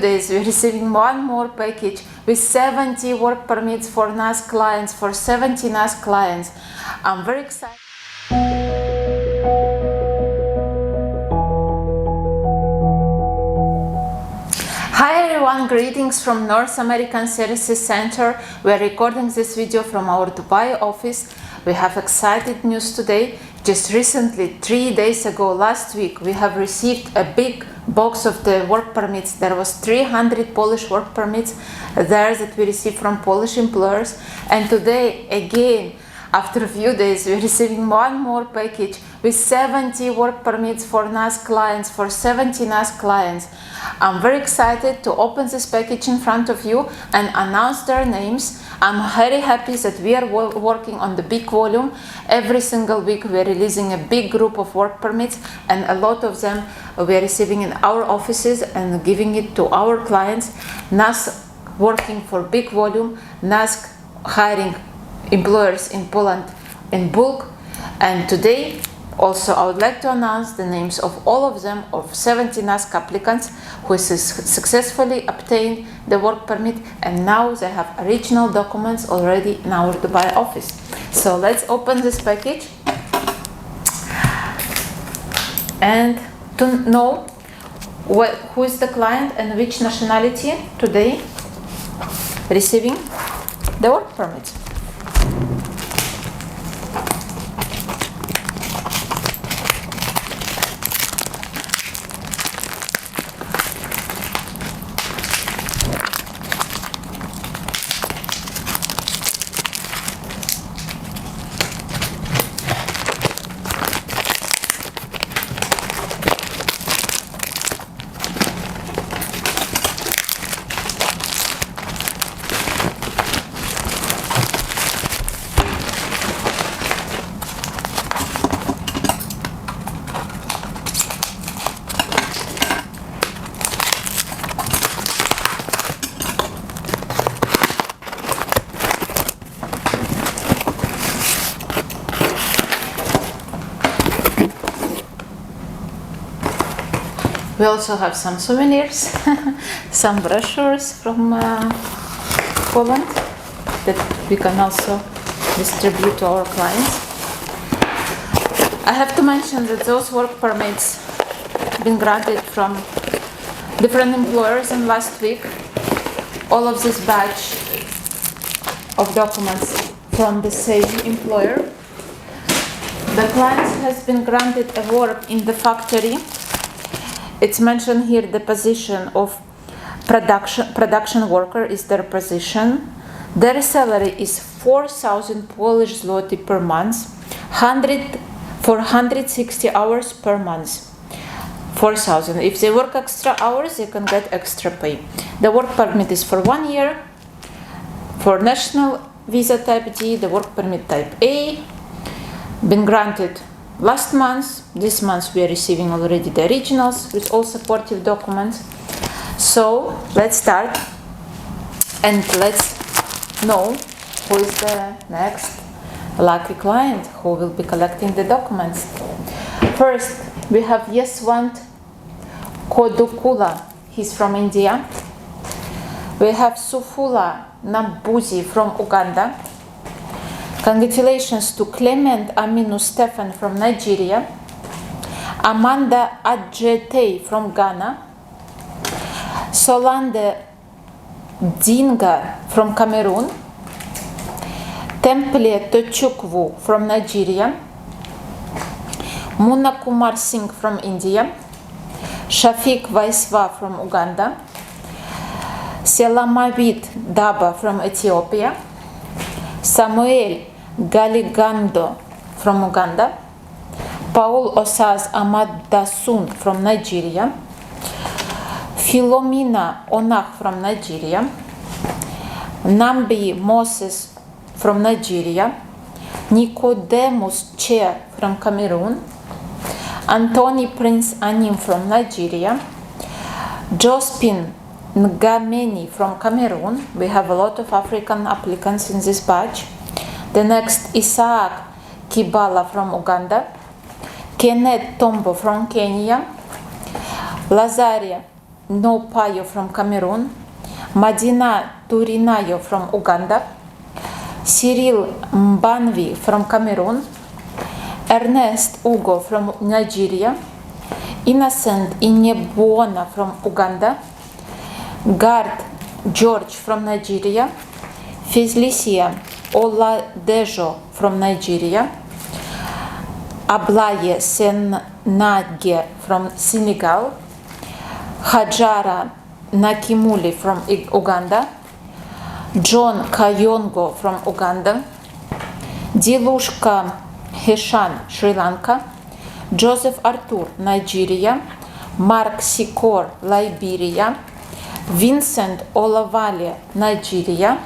Days we're receiving one more package with 70 work permits for NASC clients, for 70 NASC clients. I'm very excited. Hi everyone, greetings from North American Services Center. We are recording this video from our Dubai office. We have exciting news today. Just recently, 3 days ago, last week, we have received a big box of the work permits. There was 300 Polish work permits there that we received from Polish employers. And today, again, after a few days, we're receiving one more package with 70 work permits for NASC clients, for 70 NASC clients. I'm very excited to open this package in front of you and announce their names. I'm very happy that we are working on the big volume. Every single week we are releasing a big group of work permits, and a lot of them we are receiving in our offices and giving it to our clients. NASC working for big volume, NASC hiring employers in Poland in bulk. And today also I would like to announce the names of all of them, of 70 NASC applicants who successfully obtained the work permit, and now they have original documents already in our Dubai office. So let's open this package. And to know who is the client and which nationality today receiving the work permit. We also have some souvenirs, some brochures from Poland that we can also distribute to our clients. I have to mention that those work permits been granted from different employers in last week. All of this batch of documents from the same employer. The client has been granted a work in the factory. It's mentioned here the position of production worker is their position. Their salary is 4,000 Polish zloty per month, 160 hours per month. 4,000. If they work extra hours, they can get extra pay. The work permit is for 1 year. For national visa type D, the work permit type A, been granted last month. This month we are receiving already the originals with all supportive documents. So let's start and let's know who is the next lucky client who will be collecting the documents. First we have Yeswant Kodukula, he's from India. We have Sufula Nambuzi from Uganda. Congratulations to Clement Aminu Stefan from Nigeria, Amanda Adjete from Ghana, Solande Dinga from Cameroon, Temple Tochukwu from Nigeria, Muna Kumar Singh from India, Shafiq Vaiswa from Uganda, Selamavit Daba from Ethiopia, Samuel Galigando from Uganda, Paul Osaz Ahmad Dasun from Nigeria, Philomena Onah from Nigeria, Nambi Moses from Nigeria, Nicodemus Che from Cameroon, Anthony Prince Anim from Nigeria, Jospin Ngameni from Cameroon. We have a lot of African applicants in this batch. The next, Isaac Kibala from Uganda, Kenneth Tombo from Kenya, Lazaria Nopayo from Cameroon, Madina Turinayo from Uganda, Cyril Mbanvi from Cameroon, Ernest Ugo from Nigeria, Innocent Inyebuona from Uganda, Gard George from Nigeria, Felicia Oladejo from Nigeria, Ablaye Senage from Senegal, Hajara Nakimuli from Uganda, John Kayongo from Uganda, Dilushka Heshan, Sri Lanka, Joseph Arthur, Nigeria, Mark Sikor, Liberia, Vincent Olavale, Nigeria,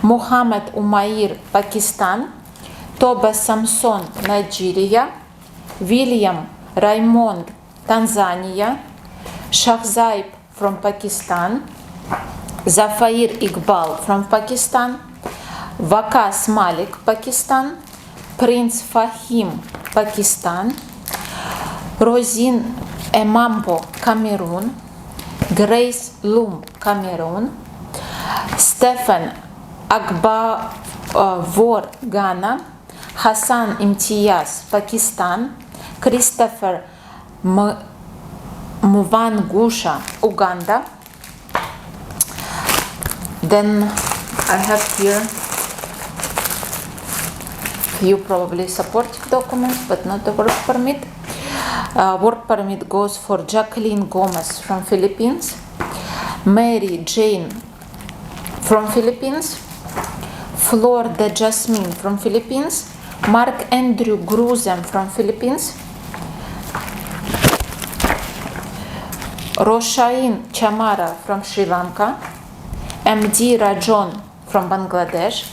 Muhammad Umair, Pakistan, Toba Samson, Nigeria, William Raymond, Tanzania, Shahzaib from Pakistan, Zafair Iqbal from Pakistan, Waqas Malik, Pakistan, Prince Fahim, Pakistan, Rosin Emambo, Cameroon, Grace Loom, Cameroon, Stephen Agbavor, Ghana, Hassan Imtiaz, Pakistan, Christopher Muvangusha, Uganda. Then I have here few probably supporting documents, but not the work permit. Work permit goes for Jacqueline Gomez from Philippines, Mary Jane from Philippines, Flor de Jasmine from Philippines, Mark Andrew Gruzem from Philippines, Roshain Chamara from Sri Lanka, MD Rajon from Bangladesh,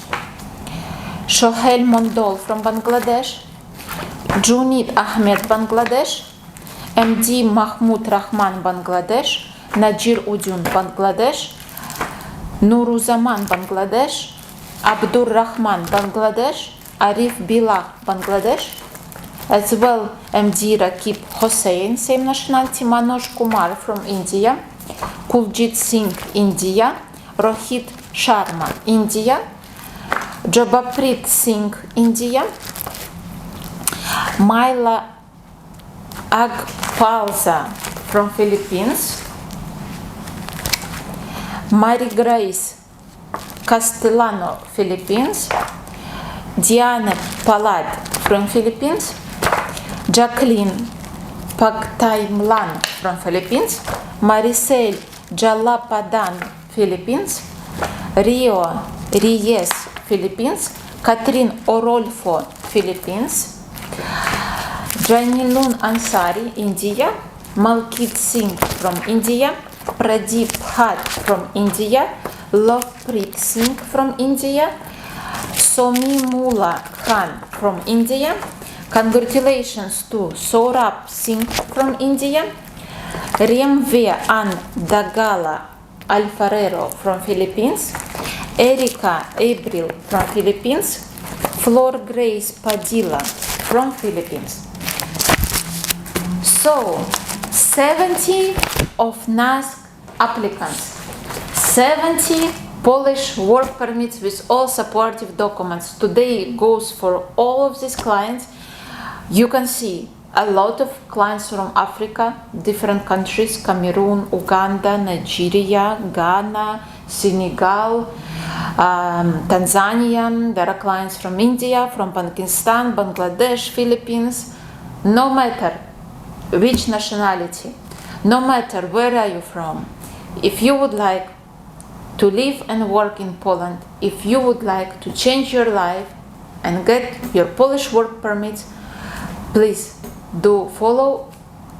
Shohel Mondol from Bangladesh, Junid Ahmed, Bangladesh, MD Mahmoud Rahman, Bangladesh, Najir Udun, Bangladesh, Nuruzaman, Bangladesh, Abdur Rahman, Bangladesh, Arif Billah, Bangladesh, as well MD Rakib Hossain, same nationality, Manoj Kumar from India, Kuljit Singh, India, Rohit Sharma, India, Jobaprit Singh, India, Myla Agpalza from Philippines, Mary Grace Castellano, Philippines, Diana Palad from Philippines, Jacqueline Pagtaimlan from Philippines, Maricel Jalapadan, Philippines, Rio Reyes, Philippines, Catherine Orolfo, Philippines, Janilun Ansari, India, Malkit Singh from India, Pradeep Bhatt from India, Lovepreet Singh from India, Somi Mula Khan from India. Congratulations to Saurabh Singh from India, Remve Ann Dagala Alfarero from Philippines, Erika Abril from Philippines, Flor Grace Padilla from Philippines. So, 70 of NASC applicants, 70 Polish work permits with all supportive documents. Today goes for all of these clients. You can see a lot of clients from Africa, different countries, Cameroon, Uganda, Nigeria, Ghana, Senegal, Tanzania. There are clients from India, from Pakistan, Bangladesh, Philippines. No matter which nationality, no matter where are you from, if you would like to live and work in Poland, if you would like to change your life and get your Polish work permits, please do follow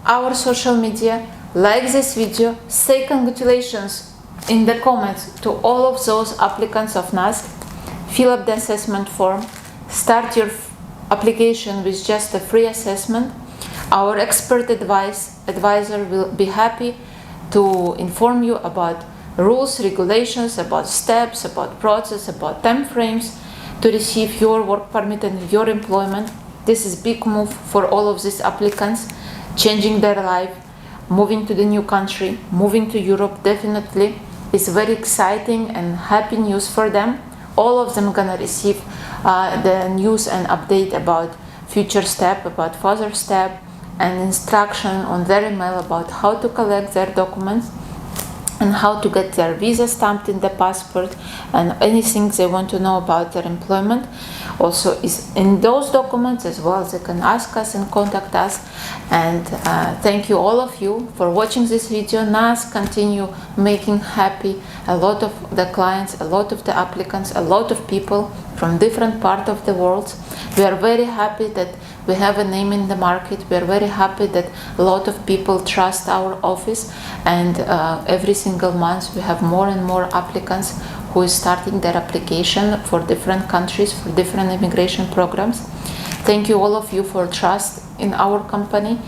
our social media, like this video, say congratulations in the comments to all of those applicants of NASC, fill up the assessment form, start your application with just a free assessment. Our expert advisor will be happy to inform you about rules, regulations, about steps, about process, about time frames to receive your work permit and your employment. This is a big move for all of these applicants, changing their life, moving to the new country, moving to Europe, definitely is very exciting and happy news for them. All of them gonna receive the news and update about future step, about further step, and instruction on their email about how to collect their documents and how to get their visa stamped in the passport, and anything they want to know about their employment also is in those documents as well. They can ask us and contact us. And thank you all of you for watching this video. NASC continue making happy a lot of the clients, a lot of the applicants, a lot of people from different parts of the world. We are very happy that we have a name in the market. We are very happy that a lot of people trust our office, and every single month we have more and more applicants who is starting their application for different countries, for different immigration programs. Thank you all of you for trust in our company.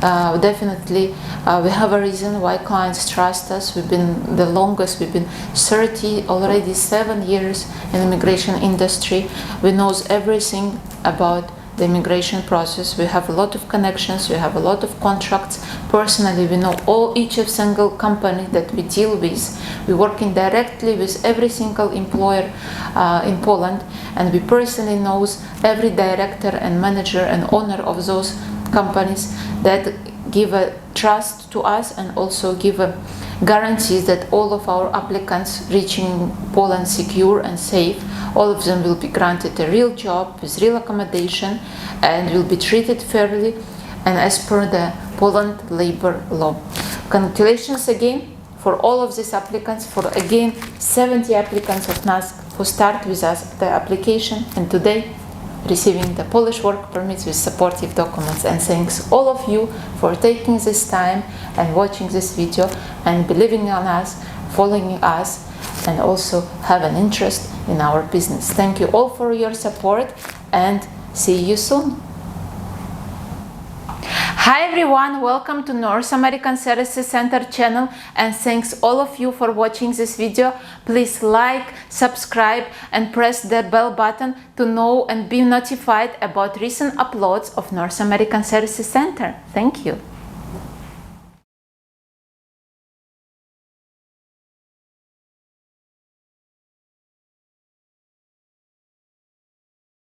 Definitely we have a reason why clients trust us. We've been the longest, we've been 37 years in immigration industry. We know everything about the immigration process. We have a lot of connections, we have a lot of contracts. Personally, we know each of single company that we deal with. We working directly with every single employer in Poland, and we personally knows every director and manager and owner of those companies that give a trust to us and also give a guarantees that all of our applicants reaching Poland secure and safe. All of them will be granted a real job with real accommodation and will be treated fairly and as per the Poland labor law. Congratulations again for all of these applicants, for again 70 applicants of NASC who start with us the application and today receiving the Polish work permits with supportive documents. And thanks all of you for taking this time and watching this video and believing on us, following us, and also have an interest in our business. Thank you all for your support and see you soon. Hi everyone, welcome to North American Services Center channel, and thanks all of you for watching this video. Please like, subscribe and press the bell button to know and be notified about recent uploads of North American Services Center. Thank you.